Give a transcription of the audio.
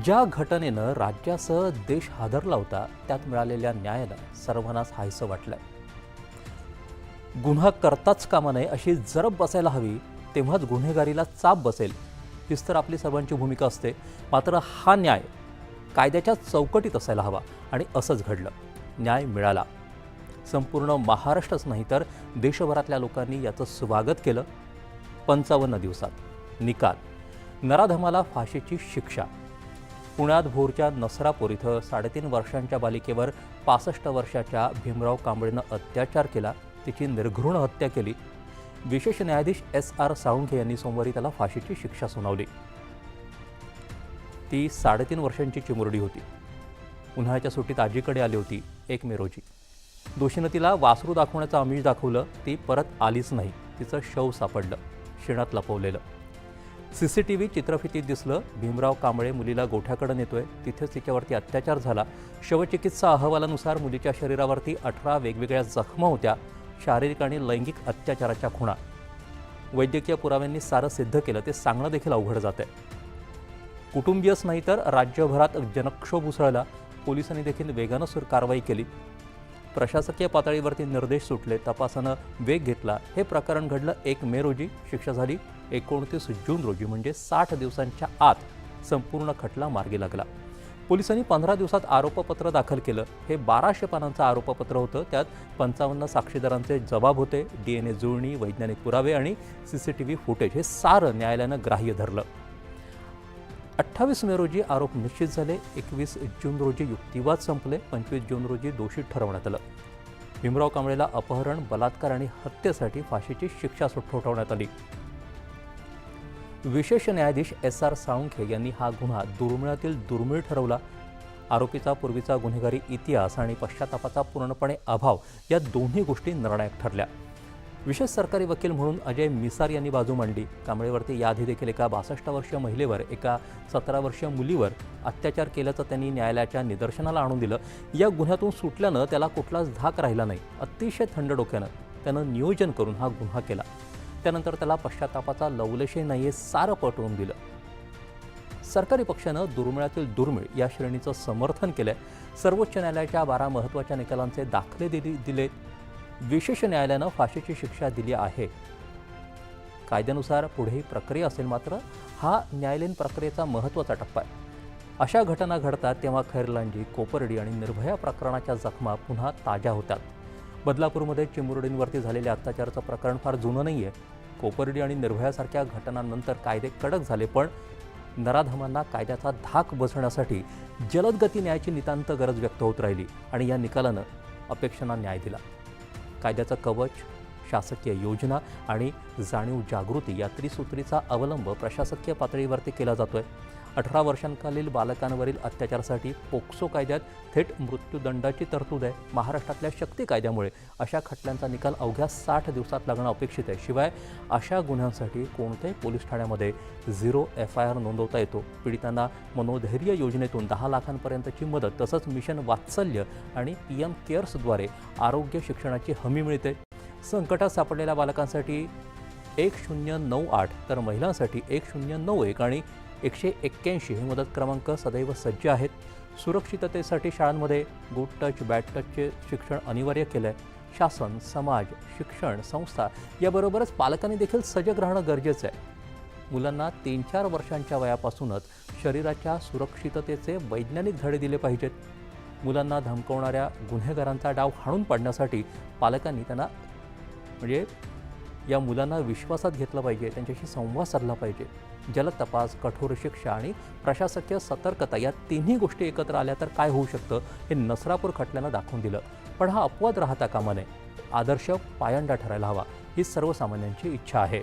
ज्या घटनेनं राज्यासह देश हादरला होता त्यात मिळालेल्या न्यायाला सर्वांनाच हायसं वाटलंय. गुन्हा करताच कामा नये अशी जरब बसायला हवी, तेव्हाच गुन्हेगारीला चाप बसेल, हीच तर आपली सर्वांची भूमिका असते. मात्र हा न्याय कायद्याच्या चौकटीत असायला हवा आणि असंच घडलं. न्याय मिळाला. संपूर्ण महाराष्ट्रच नाही तर देशभरातल्या लोकांनी याचं स्वागत केलं. 55 दिवसात निकाल. नराधमाला फाशीची शिक्षा. पुण्यात भोरच्या नसरापूर इथं 3.5 वर्षांच्या बालिकेवर 65 वर्षाच्या भीमराव कांबळेनं अत्याचार केला, तिची निर्घृण हत्या केली. विशेष न्यायाधीश SR साळुंखे यांनी सोमवारी त्याला फाशीची शिक्षा सुनावली. ती 3.5 वर्षांची चिमुरडी होती. उन्हाळ्याच्या सुट्टीत आजीकडे आली होती 1 मे रोजी. दोषीनं तिला वासरू दाखवण्याचं आमिष दाखवलं. ती परत आलीच नाही. तिचं शव सापडलं, शेणात लपवलेलं. CCTV चित्रफितीत दिसलं. भीमराव कांबळे मुलीला गोठ्याकडे नेतोय, तिथेच तिच्यावरती अत्याचार झाला. शवचिकित्सा अहवालानुसार मुलीच्या शरीरावरती 18 वेगवेगळ्या जखमा होत्या. शारीरिक आणि लैंगिक अत्याचाराच्या खुणा. वैद्यकीय पुराव्यांनी सारं सिद्ध केलं, ते सांगणं देखील अवघड जात आहे. कुटुंबीयच नाही तर राज्यभरात जनक्षोभ उसळला. पोलिसांनी देखील वेगानं कारवाई केली. प्रशासकीय पातळीवरती निर्देश सुटले, तपासानं वेग घेतला. हे प्रकरण घडलं 1 मे रोजी. शिक्षा झाली 29 जून रोजी, म्हणजे 60 दिवसांच्या आत संपूर्ण खटला मार्गी लागला. पोलिसांनी 15 दिवसात आरोपपत्र दाखल केलं. हे 1200 पानांचं आरोपपत्र होतं. त्यात 55 साक्षीदारांचे जबाब होते. DNA जुळणी, वैज्ञानिक पुरावे आणि CCTV फुटेज हे सारं न्यायालयानं ग्राह्य धरलं. 28 मे रोजी आरोप निश्चित झाले. 21 जून रोजी युक्तिवाद संपले. 25 जून रोजी दोषी ठरवण्यात आलं. भीमराव कांबळेला अपहरण, बलात्कार आणि हत्येसाठी फाशीची शिक्षा ठोठावण्यात आली. विशेष न्यायाधीश SR साळुंखे यांनी हा गुन्हा दुर्मिळातील दुर्मिळ ठरवला. आरोपीचा पूर्वीचा गुन्हेगारी इतिहास आणि पश्चातापाचा पूर्णपणे अभाव या दोन्ही गोष्टी निर्णायक ठरल्या. विशेष सरकारी वकील म्हणून अजय मिसार यांनी बाजू मांडली. कांबळेवरती याआधी देखील एका 62 वर्षीय महिलेवर, एका 17 वर्षीय मुलीवर अत्याचार केल्याचं त्यांनी न्यायालयाच्या निदर्शनाला आणून दिलं. या गुन्ह्यातून सुटल्यानं त्याला कुठलाच धाक राहिला नाही. अतिशय थंड डोक्यानं त्यानं नियोजन करून हा गुन्हा केला. त्यानंतर त्याला पश्चातापाचा लवलेशही नाही हे सारं पटवून दिलं. सरकारी पक्षानं दुर्मिळातील दुर्मिळ या श्रेणीचं समर्थन केलंय. सर्वोच्च न्यायालयाच्या 12 महत्त्वाच्या निकालांचे दाखले दिले. विशेष न्यायालयानं फाशीची शिक्षा दिली आहे. कायद्यानुसार पुढेही प्रक्रिया असेल, मात्र हा न्यायालयीन प्रक्रियेचा महत्त्वाचा टप्पा आहे. अशा घटना घडतात तेव्हा खैरलांजी, कोपर्डी आणि निर्भया प्रकरणाच्या जखमा पुन्हा ताज्या होतात. बदलापूरमध्ये चिमुरडींवरती झालेल्या अत्याचाराचं प्रकरण फार जुनं नाही आहे. कोपर्डी आणि निर्भयासारख्या घटनांनंतर कायदे कडक झाले, पण नराधमांना कायद्याचा धाक बसण्यासाठी जलद गती न्यायाची नितांत गरज व्यक्त होत राहिली आणि या निकालानं अपेक्षांना न्याय दिला. कायद्याचं कवच, शासकीय योजना आणि जाणीव जागृती या त्रिसूत्रीचा अवलंब प्रशासकीय पातळीवरती केला जातोय. 18 वर्षांखालील बालकांवरील अत्याचारासाठी पोक्सो कायद्यात थेट मृत्यूदंडाची तरतूद आहे. महाराष्ट्रातल्या शक्ती कायद्यामुळे अशा खटल्यांचा निकाल अवघ्या 60 दिवसात लागणं अपेक्षित आहे. शिवाय अशा गुन्ह्यांसाठी कोणत्याही पोलीस ठाण्यामध्ये 0 FIR नोंदवता येतो. पीडितांना मनोधैर्य योजनेतून 10 लाखांपर्यंतची मदत, तसंच मिशन वात्सल्य आणि PM केअर्सद्वारे आरोग्य शिक्षणाची हमी मिळते. संकटात सापडलेल्या बालकांसाठी 1098 तर महिलांसाठी 1091 आणि 181 हे मदत क्रमांक सदैव सज्ज आहेत. सुरक्षिततेसाठी शाळांमध्ये गुड टच, बॅड टचचे शिक्षण अनिवार्य केलं आहे. शासन, समाज, शिक्षण संस्था याबरोबरच पालकांनी देखील सजग राहणं गरजेचं आहे. मुलांना 3-4 वर्षांच्या वयापासूनच शरीराच्या सुरक्षिततेचे वैज्ञानिक धडे दिले पाहिजेत. मुलांना धमकवणाऱ्या गुन्हेगारांचा डाव हाणून पाडण्यासाठी पालकांनी त्यांना या मुलांना विश्वासात घेतलं पाहिजे, त्यांच्याशी संवाद साधला पाहिजे. जलद तपास, कठोर शिक्षा आणि प्रशासकीय सतर्कता या तिन्ही गोष्टी एकत्र आल्या तर काय होऊ शकतं हे नसरापूर खटल्यानं दाखवून दिलं. पण हा अपवाद राहता कामा नये. आदर्श पायंडा ठरायला हवा ही सर्वसामान्यांची इच्छा आहे.